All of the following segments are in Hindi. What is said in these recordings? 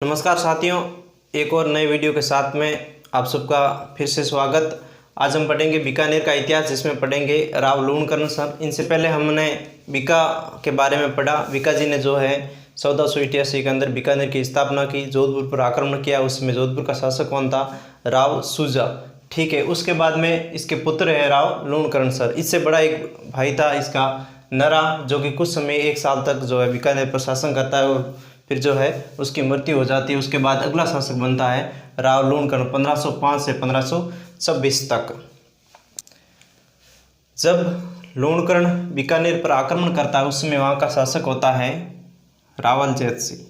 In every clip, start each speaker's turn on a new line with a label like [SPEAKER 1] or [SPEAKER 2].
[SPEAKER 1] नमस्कार साथियों, एक और नए वीडियो के साथ में आप सबका फिर से स्वागत। आज हम पढ़ेंगे बीकानेर का इतिहास, जिसमें पढ़ेंगे राव लूणकरण सर। इनसे पहले हमने बीका के बारे में पढ़ा। बीका जी ने जो है 1488 के अंदर बीकानेर की स्थापना की, जोधपुर पर आक्रमण किया। उसमें जोधपुर का शासक कौन था? राव सुजा। ठीक है, उसके बाद में इसके पुत्र है राव लूणकरण सर। इससे बड़ा एक भाई था इसका नरा, जो कि कुछ समय 1 साल तक जो है बीकानेर पर शासन करता है और फिर जो है उसकी मृत्यु हो जाती है। उसके बाद अगला शासक बनता है राव लूणकरण 1505 से 1526 तक। जब लूणकरण बीकानेर पर आक्रमण करता है, उस समय वहाँ का शासक होता है रावल जैत सिंह।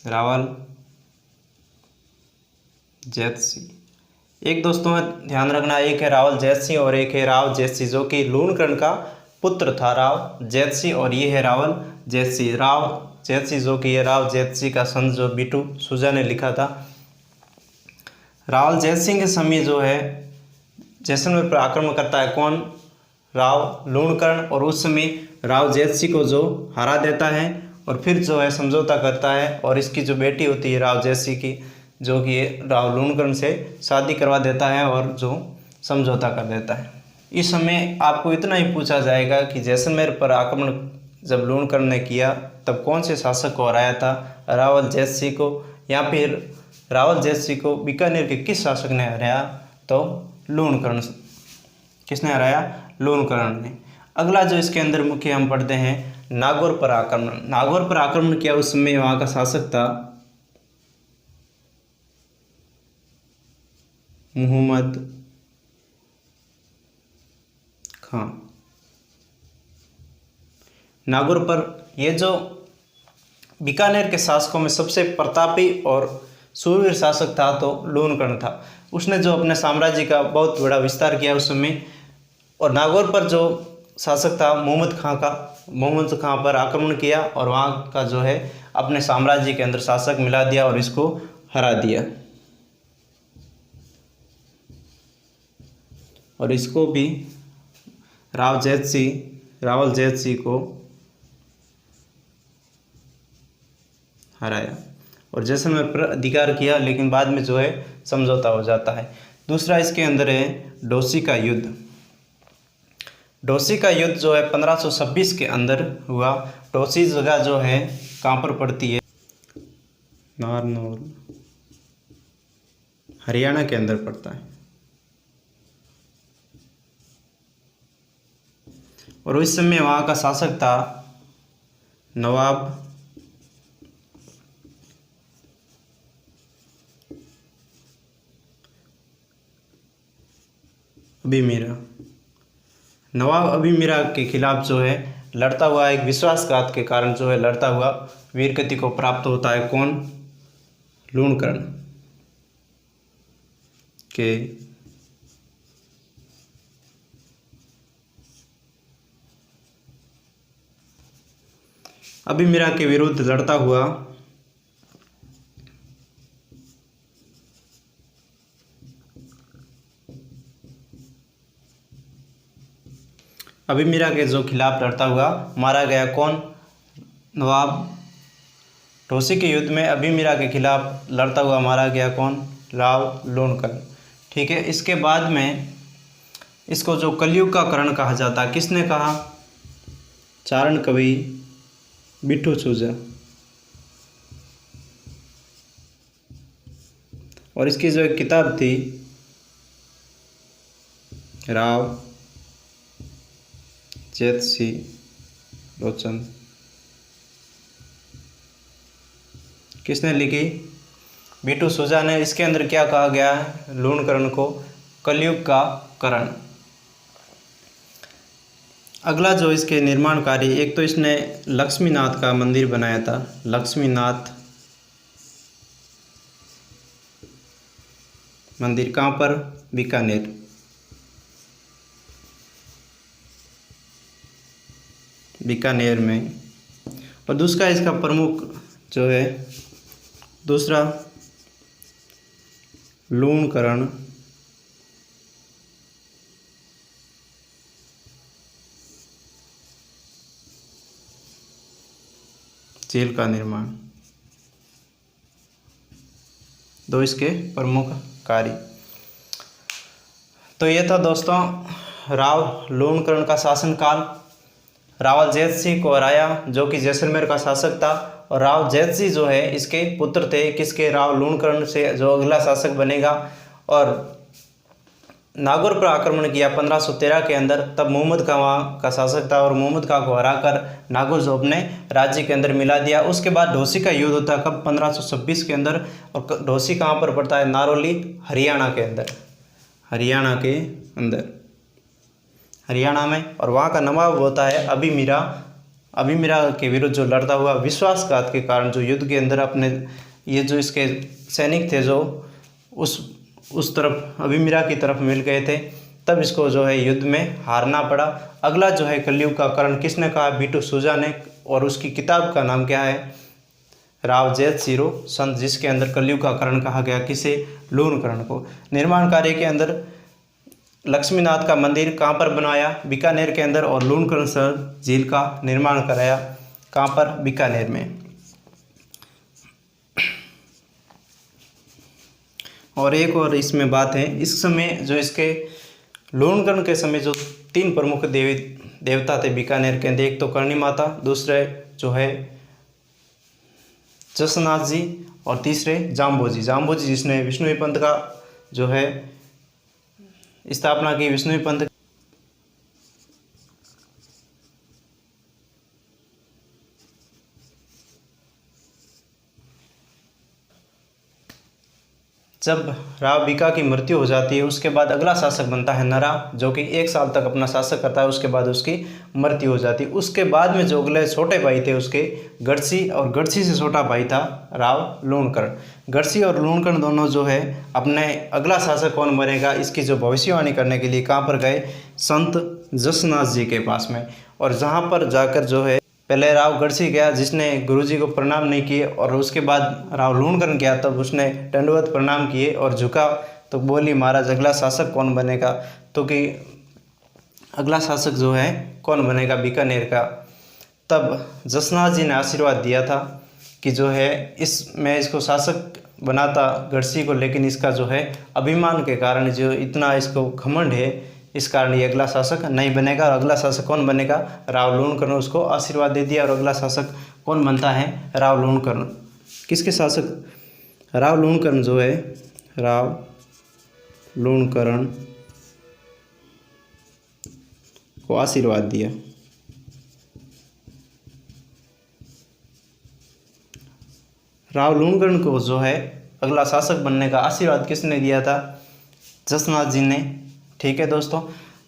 [SPEAKER 1] रावल जैत सिंह। एक दोस्तों में ध्यान रखना, एक है रावल जैत सिंह और एक है राव जैत सिंह, जो कि लूणकरण का पुत्र था राव जैत सिंह, और ये है रावल जैत सिंह। राव जैत सिंह जो कि ये राव जैत सिंह का संत जो बिटू सुजा ने लिखा था। रावल जैत सिंह के समय जो है जैसलमेर पर आक्रमण करता है कौन? राव लूणकरण, और उस समय राव जैत सिंह को जो हरा देता है और फिर जो है समझौता करता है, और इसकी जो बेटी होती है राव जैत सिंह की, जो कि राव लूणकरण से शादी करवा देता है और जो समझौता कर देता है। इस समय आपको इतना ही पूछा जाएगा कि जैसलमेर पर आक्रमण जब लूणकरण ने किया तब कौन से शासक को हराया था? रावल जैत सिंह को, या फिर रावल जैत सिंह को बीकानेर के किस शासक ने हराया? तो लूणकरण। किसने हराया? लूणकरण ने। अगला जो इसके अंदर मुख्य हम पढ़ते हैं नागौर पर आक्रमण। नागौर पर आक्रमण किया, उस समय वहाँ का शासक था मुहम्मद खां। नागौर पर ये जो बीकानेर के शासकों में सबसे प्रतापी और सूरवीर शासक था तो लूणकरण था। उसने जो अपने साम्राज्य का बहुत बड़ा विस्तार किया उस समय, और नागौर पर जो शासक था मोहम्मद खां पर आक्रमण किया और वहाँ का जो है अपने साम्राज्य के अंदर शासक मिला दिया और इसको हरा दिया, और इसको भी रावल जैत सिंह को हराया और जैसलमेर पर अधिकार किया, लेकिन बाद में जो है समझौता हो जाता है। दूसरा इसके अंदर है डोसी का युद्ध। डोसी का युद्ध जो है 1526 के अंदर हुआ। डोसी जगह जो है कहाँ पर पड़ती है? नारनौल, हरियाणा के अंदर पड़ता है। और उस समय वहाँ का शासक था नवाब अभी मीरा। नवाब अभी मीरा के खिलाफ जो है लड़ता हुआ, एक विश्वासघात के कारण जो है लड़ता हुआ वीरगति को प्राप्त होता है कौन? लूणकरण के अभी मीरा के विरुद्ध लड़ता हुआ अभी मीरा के जो खिलाफ लड़ता हुआ मारा गया कौन? नवाब। डोसी के युद्ध में अभी मीरा के खिलाफ लड़ता हुआ मारा गया कौन? राव लूणकरण। ठीक है, इसके बाद में इसको जो कलयुग का करण कहा जाता है, किसने कहा? चारण कवि बिट्टू सुजा। और इसकी जो एक किताब थी राव जैत सिंह रोचन, किसने लिखी? बिट्टू सुजा ने। इसके अंदर क्या कहा गया है? लूणकरण को कलयुग का करण। अगला जो इसके निर्माण कार्य, एक तो इसने लक्ष्मीनाथ का मंदिर बनाया था। लक्ष्मीनाथ मंदिर कहाँ पर? बीकानेर। बीकानेर में। और दूसरा इसका प्रमुख जो है दूसरा लूणकरण जेल का निर्माण। दो इसके प्रमुख कार्य। तो ये था दोस्तों राव लूणकरण का शासनकाल। रावल जैत सिंह को हराया जो कि जैसलमेर का शासक था, और राव जैत सिंह जो है इसके पुत्र थे किसके, राव लूणकरण से, जो अगला शासक बनेगा। और नागौर पर आक्रमण किया 1513 के अंदर, तब मोहम्मद खां वहाँ का शासक था और मोहम्मद खां को हराकर नागौर जो अपने राज्य के अंदर मिला दिया। उसके बाद ढोसी का युद्ध होता है कब, 1526 के अंदर, और ढोसी कहाँ पर पड़ता है, नारौली हरियाणा के अंदर, हरियाणा के अंदर, हरियाणा में। और वहाँ का नवाब होता है अभिमीरा के विरुद्ध जो लड़ता हुआ विश्वासघात के कारण जो युद्ध के अंदर अपने ये जो इसके सैनिक थे जो उस तरफ अभिमीरा की तरफ मिल गए थे, तब इसको जो है युद्ध में हारना पड़ा। अगला जो है कलयुग का कर्ण किसने कहा, बीटू सूजा ने, और उसकी किताब का नाम क्या है, राव जैत सिंह संत, जिसके अंदर कलयुग का कर्ण कहा गया किसे, लूणकरण को। निर्माण कार्य के अंदर लक्ष्मीनाथ का मंदिर कहाँ पर बनाया, बीकानेर के अंदर, और लूणकरण सर झील का निर्माण कराया कहाँ पर, बीकानेर में। और एक और इसमें बात है, इस समय जो इसके लूणकरण के समय जो 3 प्रमुख देवता थे बीकानेर के अंदर, एक तो करणी माता, दूसरे जो है जसनाथ जी, और तीसरे जाम्बोजी जिसने विष्णुवी पंथ का जो है स्थापना की। विष्णुवी पंथ जब राव बीका की मृत्यु हो जाती है उसके बाद अगला शासक बनता है नरा, जो कि 1 साल तक अपना शासक करता है, उसके बाद उसकी मृत्यु हो जाती है। उसके बाद में जो अगले छोटे भाई थे उसके गढ़सी, और गढ़सी से छोटा भाई था राव लूणकरण। गढ़सी और लूणकरण दोनों जो है अपने अगला शासक कौन बनेगा इसकी जो भविष्यवाणी करने के लिए कहाँ पर गए, संत जसनाथ जी के पास में। और जहाँ पर जाकर जो है पहले राव गढ़सी गया जिसने गुरुजी को प्रणाम नहीं किए, और उसके बाद राव लूणकरण गया तब उसने दंडवत प्रणाम किए और झुका, तो बोली महाराज अगला शासक कौन बनेगा, तो कि अगला शासक जो है कौन बनेगा बीकानेर का। तब जसनाथ जी ने आशीर्वाद दिया था कि जो है मैं इसको शासक बनाता गढ़सी को, लेकिन इसका जो है अभिमान के कारण, जो इतना इसको घमंड है, इस कारण ये अगला शासक नहीं बनेगा। और अगला शासक कौन बनेगा, राव लूणकरण उसको आशीर्वाद दे दिया, और अगला शासक कौन बनता है, राव लूणकरण। किसके शासक, राव लूणकरण जो है, राव लूणकरण को आशीर्वाद दिया। राव लूणकरण को जो है अगला शासक बनने का आशीर्वाद किसने दिया था, जसनाथ जी ने। ठीक है दोस्तों,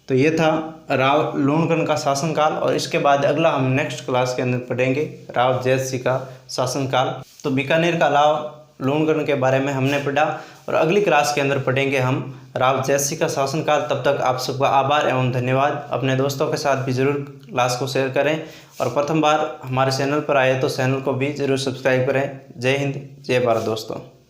[SPEAKER 1] तो ये था राव लूणकरण का शासनकाल, और इसके बाद अगला हम नेक्स्ट क्लास के अंदर पढ़ेंगे राव जैत सिंह का शासनकाल। तो बीकानेर का राव लूणकरण के बारे में हमने पढ़ा, और अगली क्लास के अंदर पढ़ेंगे हम राव जैत सिंह का शासनकाल। तब तक आप सबका आभार एवं धन्यवाद। अपने दोस्तों के साथ भी ज़रूर क्लास को शेयर करें, और प्रथम बार हमारे चैनल पर आए तो चैनल को भी ज़रूर सब्सक्राइब करें। जय हिंद, जय भारत दोस्तों।